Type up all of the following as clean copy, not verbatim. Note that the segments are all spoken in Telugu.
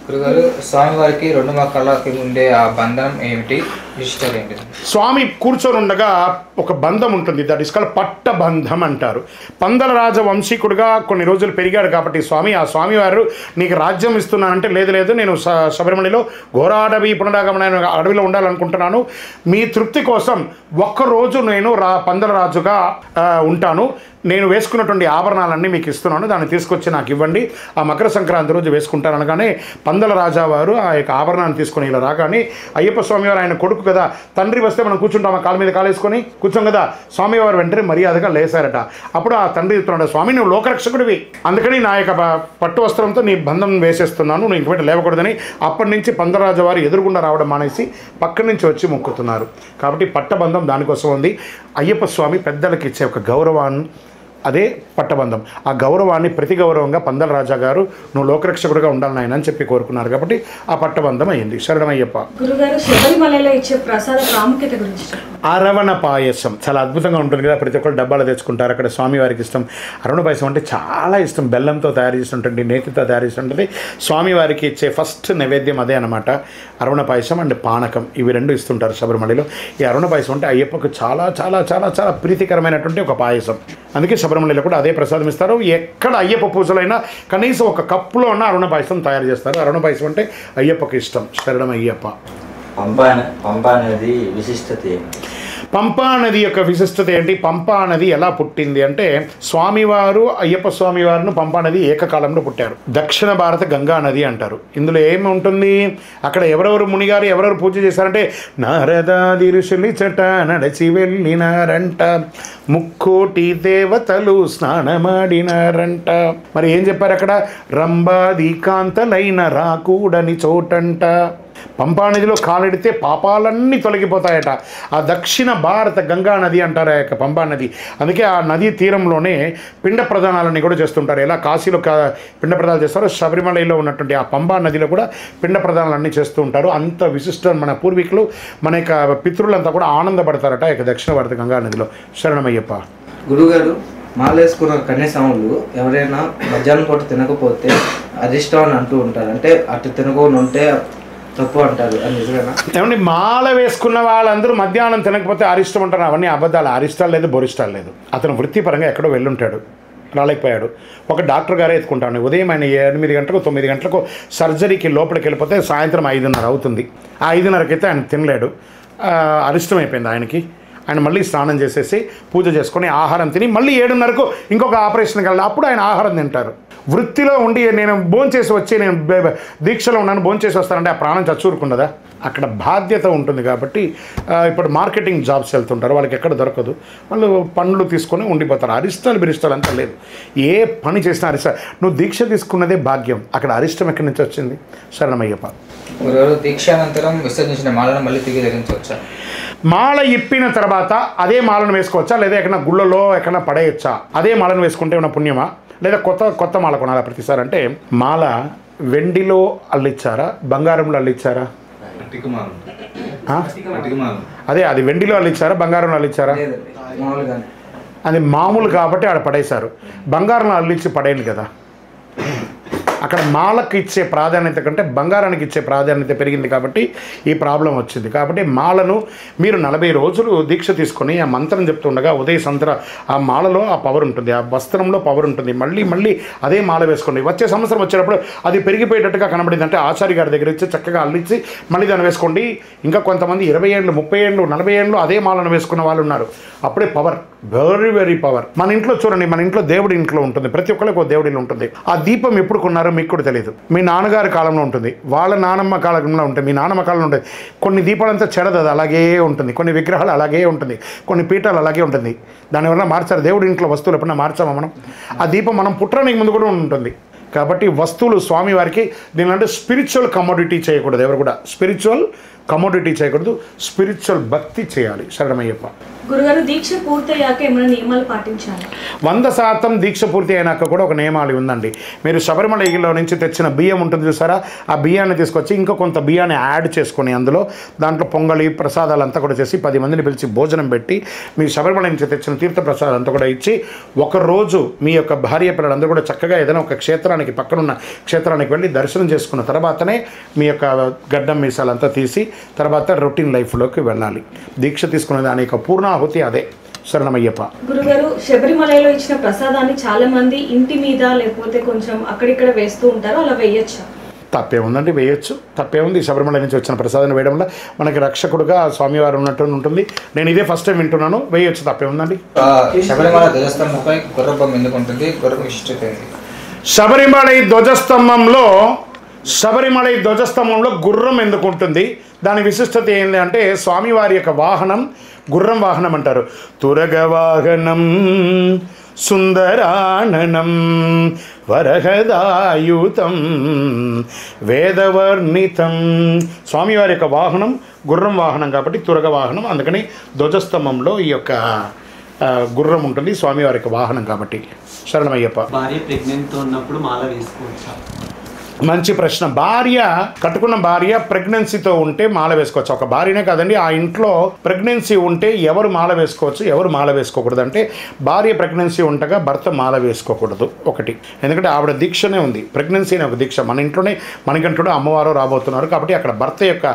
గురుగారు స్వామివారికి రెండు మక్కలకి ఉండే ఆ బంధం ఏమిటి, విశిష్టత ఏంటి? స్వామి కూర్చొని ఉండగా ఒక బంధం ఉంటుంది, దట్ ఇస్ కాల్డ్ పట్టబంధం అంటారు. పందల రాజ వంశీకుడుగా కొన్ని రోజులు పెరిగాడు కాబట్టి స్వామి, ఆ స్వామివారు నీకు రాజ్యం ఇస్తున్నానంటే లేదు లేదు నేను శబరిమలలో ఘోరాడవి పునరాగమన అడవిలో ఉండాలనుకుంటున్నాను, మీ తృప్తి కోసం ఒక్కరోజు నేను పందల రాజుగా ఉంటాను, నేను వేసుకున్నటువంటి ఆభరణాలన్నీ మీకు ఇస్తున్నాను, దాన్ని తీసుకొచ్చి నాకు ఇవ్వండి, ఆ మకర సంక్రాంతి రోజు వేసుకుంటాను అనగానే పందల రాజావారు ఆ యొక్క ఆభరణాన్ని తీసుకొని ఇలా రాగానే అయ్యప్ప స్వామివారు ఆయన కొడుకు కదా, తండ్రి వస్తే మనం కూర్చుంటాం, కాళ్ళ మీద కాలేసుకొని కూర్చోం కదా, స్వామివారు వెంటనే మర్యాదగా లేసారట. అప్పుడు ఆ తండ్రి చెప్తున్నాడు, స్వామి నువ్వు లోకరక్షకుడివి, అందుకని నా యొక్క పట్టు వస్త్రంతో నీ బంధం వేసేస్తున్నాను, నువ్వు ఇంకబెట్టి లేవకూడదని అప్పటి నుంచి పందలరాజు వారు ఎదురుగుండా రావడం మానేసి పక్క నుంచి వచ్చి మొక్కుతున్నారు. కాబట్టి పట్టబంధం దానికోసం ఉంది. అయ్యప్ప స్వామి పెద్దలకు ఇచ్చే ఒక గౌరవాన్ని, అదే పట్టబంధం. ఆ గౌరవాన్ని ప్రతి గౌరవంగా పందల రాజా గారు నువ్వు లోకరక్షకుడిగా ఉండాలని ఆయన అని చెప్పి కోరుకున్నారు కాబట్టి ఆ పట్టబంధం అయింది. శరణమయ్యప్ప. గురుగారు శబరిమలలో ఇచ్చే ప్రసాద ప్రాముఖ్యత గురించి. అరవణ పాయసం చాలా అద్భుతంగా ఉంటుంది కదా, ప్రతి ఒక్కరు డబ్బాలు తెచ్చుకుంటారు. అక్కడ స్వామివారికి ఇష్టం అరవణ పాయసం అంటే చాలా ఇష్టం. బెల్లంతో తయారు చేస్తుంటుంది, నేతితో తయారు చేస్తుంటుంది. స్వామివారికి ఇచ్చే ఫస్ట్ నైవేద్యం అదే అనమాట, అరవణ పాయసం అండ్ పానకం, ఇవి రెండు ఇస్తుంటారు శబరిమలలో. ఈ అరవణ పాయసం అంటే అయ్యప్పకు చాలా చాలా చాలా చాలా ప్రీతికరమైనటువంటి ఒక పాయసం. అందుకే శబరిమలలో కూడా అదే ప్రసాదం ఇస్తారు. ఎక్కడ అయ్యప్ప పూజలైనా కనీసం ఒక కప్పులో ఉన్న అరుణ పాయసం తయారు చేస్తారు. అరుణ పాయసం అంటే అయ్యప్పకి ఇష్టం. శరణం అయ్యప్ప. పంపా నది విశిష్టత ఏంటి? పంపా నది యొక్క విశిష్టత ఏంటి? పంపా నది ఎలా పుట్టింది అంటే స్వామివారు అయ్యప్ప స్వామివారును పంపా నది ఏకకాలంలో పుట్టారు. దక్షిణ భారత గంగా నది అంటారు. ఇందులో ఏమి ఉంటుంది, అక్కడ ఎవరెవరు మునిగారు, ఎవరెవరు పూజ చేశారంటే నారదాది ఋషులి చట నడచి వెళ్ళినారంట, ముక్కోటి దేవతలు స్నానమాడినారంట. మరి ఏం చెప్పారు అక్కడ? రంబాది కాంతలైన రాకూడని చోటంట. పంపానదిలో కాలెడితే పాపాలన్నీ తొలగిపోతాయట. ఆ దక్షిణ భారత గంగా నది అంటారు ఆ యొక్క పంపానది. అందుకే ఆ నదీ తీరంలోనే పిండ ప్రదానాలన్నీ కూడా చేస్తుంటారు. ఎలా కాశీలో పిండ ప్రదానాలు చేస్తారో శబరిమలలో ఉన్నటువంటి ఆ పంపా నదిలో కూడా పిండ ప్రదానాలన్నీ చేస్తూ ఉంటారు. అంత విశిష్టం. మన పూర్వీకులు మన యొక్క పితృలంతా కూడా ఆనందపడతారట ఆ యొక్క దక్షిణ భారత గంగా నదిలో. శరణమయ్యప్ప. గురుగారు మాలేసుకున్న కన్యాస్వాములు ఎవరైనా మధ్యాహ్నం పూట తినకపోతే అరిష్టం అని అంటూ ఉంటారు, అంటే అటు తినకుండా ఉంటే తప్పు అంటారు, అది నిజమేనా? ఏమంటే మాల వేసుకున్న వాళ్ళందరూ మధ్యాహ్నం తినకపోతే అరిష్టం అంటారు. అవన్నీ అబద్ధాలు. అరిష్టాలు లేదు, బొరిష్టాలు లేదు. అతను వృత్తిపరంగా ఎక్కడో వెళ్ళుంటాడు, రాలేకపోయాడు. ఒక డాక్టర్ గారే ఎత్తుకుంటాను. ఉదయం ఆయన 8 గంటలకు 9 గంటలకు సర్జరీకి లోపలికి వెళ్ళిపోతే సాయంత్రం 5:30 అవుతుంది. ఆ 5:30కైతే ఆయన తినలేడు, అరిష్టం అయిపోయింది ఆయనకి. ఆయన మళ్ళీ స్నానం చేసేసి పూజ చేసుకొని ఆహారం తిని మళ్ళీ 7:30కు ఇంకొక ఆపరేషన్కి వెళ్ళాలి. అప్పుడు ఆయన ఆహారం తింటారు. వృత్తిలో ఉండి నేను భోంచేసి వచ్చి నేను దీక్షలో ఉన్నాను భోంచేసి వస్తానంటే ఆ ప్రాణం చచ్చూరుకున్నదా? అక్కడ బాధ్యత ఉంటుంది కాబట్టి ఇప్పుడు మార్కెటింగ్ జాబ్స్ వెళ్తుంటారు, వాళ్ళకి ఎక్కడ దొరకదు, వాళ్ళు పనులు తీసుకొని ఉండిపోతారు. అరిష్టాలు బిరిష్టాలు అంతా లేదు. ఏ పని చేసినా అరిష్ట. నువ్వు దీక్ష తీసుకున్నదే భాగ్యం, అక్కడ అరిష్టం ఎక్కడి నుంచి వచ్చింది? శరణమయ్యప్ప. దీక్ష అనంతరం విసర్జించిన మాలను మళ్ళీ తిరిగి ధరించవచ్చా? మాల ఇప్పిన తర్వాత అదే మాలను వేసుకోవచ్చా, లేదా ఎక్కడన్నా గుళ్ళలో ఎక్కడన్నా పడేయచ్చా? అదే మాలను వేసుకుంటే ఉన్న పుణ్యమా, లేదా కొత్త మాల కొనాలా ప్రతిసారి? అంటే మాల వెండిలో అల్లిచ్చారా, బంగారంలో అల్లిచ్చారా? అదే, అది వెండిలో అల్లిచ్చారా, బంగారంలో అల్లిచ్చారా? అది మామూలు కాబట్టి ఆడ పడేశారు. బంగారంలో అల్లిచ్చి పడేయండి కదా. అక్కడ మాలకు ఇచ్చే ప్రాధాన్యత కంటే బంగారానికి ఇచ్చే ప్రాధాన్యత పెరిగింది కాబట్టి ఈ ప్రాబ్లం వచ్చింది. కాబట్టి మాలను మీరు 40 రోజులు దీక్ష తీసుకొని ఆ మంత్రం చెప్తుండగా ఉదయ సంత్ర ఆ మాలలో ఆ పవర్ ఉంటుంది, ఆ వస్త్రంలో పవర్ ఉంటుంది. మళ్ళీ అదే మాల వేసుకోండి. వచ్చే సంవత్సరం వచ్చేటప్పుడు అది పెరిగిపోయేటట్టుగా కనబడింది అంటే ఆచార్య గారి దగ్గర ఇచ్చి చక్కగా అల్లించి మళ్ళీ దాన్ని వేసుకోండి. ఇంకా కొంతమంది 20 ఏళ్ళు 30 ఏళ్ళు 40 ఏళ్ళు అదే మాలను వేసుకున్న వాళ్ళు ఉన్నారు. అప్పుడే పవర్, వెరీ వెరీ పవర్. మన ఇంట్లో చూడండి, మన ఇంట్లో దేవుడి ఇంట్లో ఉంటుంది, ప్రతి ఒక్కరికి ఒక దేవుడి ఉంటుంది. ఆ దీపం ఎప్పుడు కొన్నారో మీకు కూడా తెలియదు. మీ నాన్నగారి కాలంలో ఉంటుంది, వాళ్ళ నానమ్మ కాలంలో ఉంటుంది, మీ నానమ్మ కాలంలో ఉంటుంది. కొన్ని దీపాలంతా చెడదు, అది అలాగే ఉంటుంది. కొన్ని విగ్రహాలు అలాగే ఉంటుంది, కొన్ని పీఠాలు అలాగే ఉంటుంది. దానివల్ల మార్చారు. దేవుడి ఇంట్లో వస్తువులు ఎప్పుడన్నా మార్చామా మనం? ఆ దీపం మనం పుట్టడానికి ముందు కూడా ఉంటుంది. కాబట్టి వస్తువులు స్వామివారికి దీనికంటే స్పిరిచువల్ కమోడిటీ చేయకూడదు. ఎవరు కూడా స్పిరిచువల్ కమోడిటీ చేయకూడదు, స్పిరిచువల్ భక్తి చేయాలి. శరణమయ్యప్ప. గురుగారు దీక్ష పూర్తయ్యాక ఏమైనా నియమాలు పాటించాలి? 100% దీక్ష పూర్తి అయినాక కూడా ఒక నియమాలు ఉందండి. మీరు శబరిమలలో నుంచి తెచ్చిన బియ్యం ఉంటుంది చూసారా, ఆ బియ్యాన్ని తీసుకొచ్చి ఇంకా కొంత బియ్యాన్ని యాడ్ చేసుకొని అందులో దాంట్లో పొంగలి ప్రసాదాలంతా కూడా చేసి 10 మందిని పిలిచి భోజనం పెట్టి మీ శబరిమల నుంచి తెచ్చిన తీర్థ ప్రసాదాలంతా కూడా ఇచ్చి ఒకరోజు మీ యొక్క భార్య పిల్లలందరూ కూడా చక్కగా ఏదైనా ఒక క్షేత్రానికి పక్కనున్న క్షేత్రానికి వెళ్ళి దర్శనం చేసుకున్న తర్వాతనే మీ యొక్క గడ్డం మీసాలంతా తీసి తర్వాత రొటీన్ లైఫ్లోకి వెళ్ళాలి. దీక్ష తీసుకునే దాని యొక్క పూర్ణాహుతి అదే. శరణమయ్యప్ప. గురుగారు శబరిమలలో ఇచ్చిన ప్రసాదాన్ని చాలా మంది ఇంటి మీద లేకపోతే కొంచెం అక్కడిక్కడ వేస్తూ ఉంటారు, అలా వేయచ్చా? తప్పే ఉందండి, వేయొచ్చు. తప్పే ఉంది. శబరిమల నుంచి వచ్చిన ప్రసాదాన్ని వేయడం వల్ల మనకి రక్షకుడుగా స్వామివారు ఉన్నట్టు ఉంటుంది. నేను ఇదే ఫస్ట్ టైం వింటున్నాను. వేయొచ్చు, తప్పే ఉందండి. శబరిమల ధ్వజస్తంభంపై గుర్రబొమ్మ ఎందుకు ఉంటుంది? గుర్రం విశిష్టత ఏంటి? శబరిమల ధ్వజస్తంభంలో గుర్రం ఎందుకు ఉంటుంది? దాని విశిష్టత ఏంటి అంటే స్వామివారి యొక్క వాహనం గుర్రం వాహనం అంటారు. తురగ వాహనం సుందరాననం వరహదాయుతం వేదవర్ణితం. స్వామివారి యొక్క వాహనం గుర్రం వాహనం కాబట్టి తురగ వాహనం. అందుకని ధ్వజస్తంభంలో ఈ యొక్క గుర్రం ఉంటుంది స్వామివారి యొక్క వాహనం కాబట్టి. శరణమయ్యప్ప. భార్య ప్రెగ్నెంట్తో ఉన్నప్పుడు మాల వేసుకోవచ్చా? మంచి ప్రశ్న. కట్టుకున్న భార్య ప్రెగ్నెన్సీతో ఉంటే మాల వేసుకోవచ్చు. ఒక భార్యనే కాదండి, ఆ ఇంట్లో ప్రెగ్నెన్సీ ఉంటే ఎవరు మాల వేసుకోవచ్చు, ఎవరు మాల వేసుకోకూడదు అంటే భార్య ప్రెగ్నెన్సీ ఉండగా భర్త మాల వేసుకోకూడదు ఒకటి. ఎందుకంటే ఆవిడ దీక్షనే ఉంది, ప్రెగ్నెన్సీ అనే ఒక దీక్ష. మన ఇంట్లోనే మనకంటూ అమ్మవారు రాబోతున్నారు కాబట్టి అక్కడ భర్త యొక్క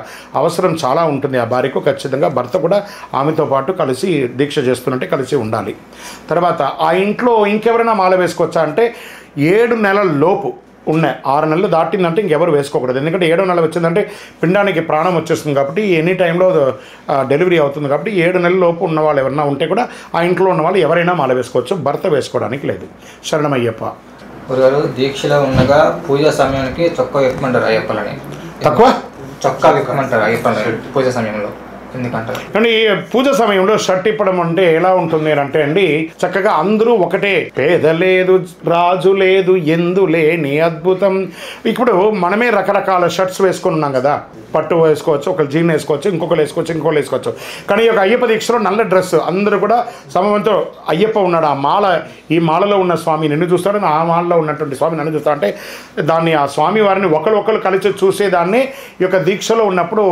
అవసరం చాలా ఉంటుంది. ఆ భార్యకు ఖచ్చితంగా భర్త కూడా ఆమెతో పాటు కలిసి దీక్ష చేస్తున్నట్టే కలిసి ఉండాలి. తర్వాత ఆ ఇంట్లో ఇంకెవరైనా మాల వేసుకోవచ్చా అంటే 7 నెలల లోపు ఉన్నాయి. 6 నెలలు దాటిందంటే ఇంకెవరు వేసుకోకూడదు. ఎందుకంటే 7వ నెల వచ్చిందంటే పిండానికి ప్రాణం వచ్చేస్తుంది కాబట్టి ఎనీ టైంలో డెలివరీ అవుతుంది కాబట్టి 7 నెలల లోపు ఉన్న వాళ్ళు ఎవరైనా ఉంటే కూడా ఆ ఇంట్లో ఉన్న వాళ్ళు ఎవరైనా మాల వేసుకోవచ్చు, భర్త వేసుకోవడానికి లేదు. శరణమయ్యప్ప. గురుగారు దీక్షలో ఉండగా పూజ సమయానికి చొక్కా విప్పమంటారు అయ్యప్పలని. చొక్కా విప్పమంటారు అయ్యప్పలని పూజ సమయంలో ఎందుకంటారు? కానీ పూజ సమయంలో షర్ట్ ఇప్పడం అంటే ఎలా ఉంటుంది అంటే అండి, చక్కగా అందరూ ఒకటే, పేద లేదు రాజు లేదు ఎందు లేని అద్భుతం. ఇప్పుడు మనమే రకరకాల షర్ట్స్ వేసుకొని ఉన్నాం కదా, పట్టు వేసుకోవచ్చు, ఒకరు జీన్ వేసుకోవచ్చు, ఇంకొకరు వేసుకోవచ్చు. కానీ ఈ యొక్క అయ్యప్ప దీక్షలో నల్ల డ్రెస్ అందరూ కూడా సమవంతో అయ్యప్ప ఉన్నాడు, ఈ మాలలో ఉన్న స్వామి నిన్ను చూస్తాడు, ఆ మాలలో ఉన్నటువంటి స్వామి నన్ను చూస్తాడు అంటే దాన్ని ఆ స్వామి వారిని ఒకరు కలిసి చూసేదాన్ని ఈ యొక్క దీక్షలో ఉన్నప్పుడు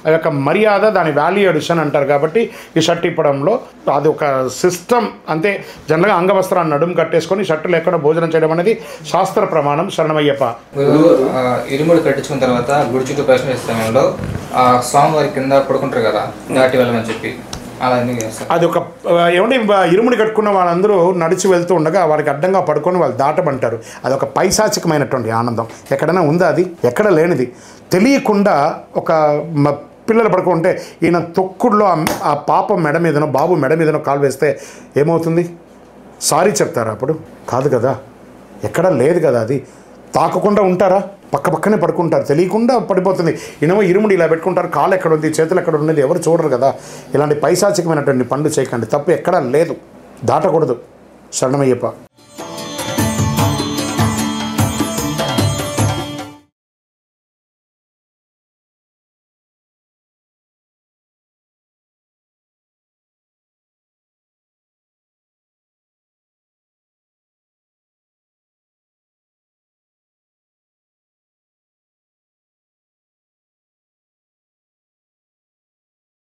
ఆ యొక్క మర్యాద, దాని వాల్యూ అడిషన్ అంటారు. కాబట్టి ఈ షర్ట్ ఇప్పడంలో అది ఒక సిస్టమ్ అంతే. జనరల్గా అంగవస్త్రాన్ని నడుము కట్టేసుకొని షర్టు లేకుండా భోజనం చేయడం అనేది శాస్త్ర ప్రమాణం. శరణమయ్యప్ప. ఇరుముడు కట్టించుకున్న తర్వాత గుడి చుట్టూ ప్రశ్న సమయంలో స్వామివారి కింద పడుకుంటారు కదా, దాటి వెళ్ళమని చెప్పి అలా ఎందుకు చేస్తారు? అది ఒక ఏమంటే ఇరుముడి కట్టుకున్న వాళ్ళందరూ నడిచి వెళ్తూ ఉండగా వారికి అడ్డంగా పడుకొని వాళ్ళు దాటమంటారు. అది ఒక పైశాచికమైనటువంటి ఆనందం. ఎక్కడైనా ఉందా? అది ఎక్కడ లేనిది. తెలియకుండా ఒక పిల్లలు పడుకుంటే ఈయన తొక్కుడులో ఆ పాప మెడ మీదనో బాబు మెడ మీదనో కాలు వేస్తే ఏమవుతుంది? సారీ చెప్తారా? అప్పుడు కాదు కదా, ఎక్కడా లేదు కదా. అది తాకకుండా ఉంటారా? పక్కనే పడుకుంటారు, తెలియకుండా పడిపోతుంది. ఇనమో ఇరుముడి ఇలా పెట్టుకుంటారు, కాలు ఎక్కడ ఉంది, చేతులు ఎక్కడ ఉన్నది ఎవరు చూడరు కదా. ఇలాంటి పైశాచికమైనటువంటి పనులు చేయకండి. తప్పు ఎక్కడా లేదు, దాటకూడదు. శరణమయ్యప్ప.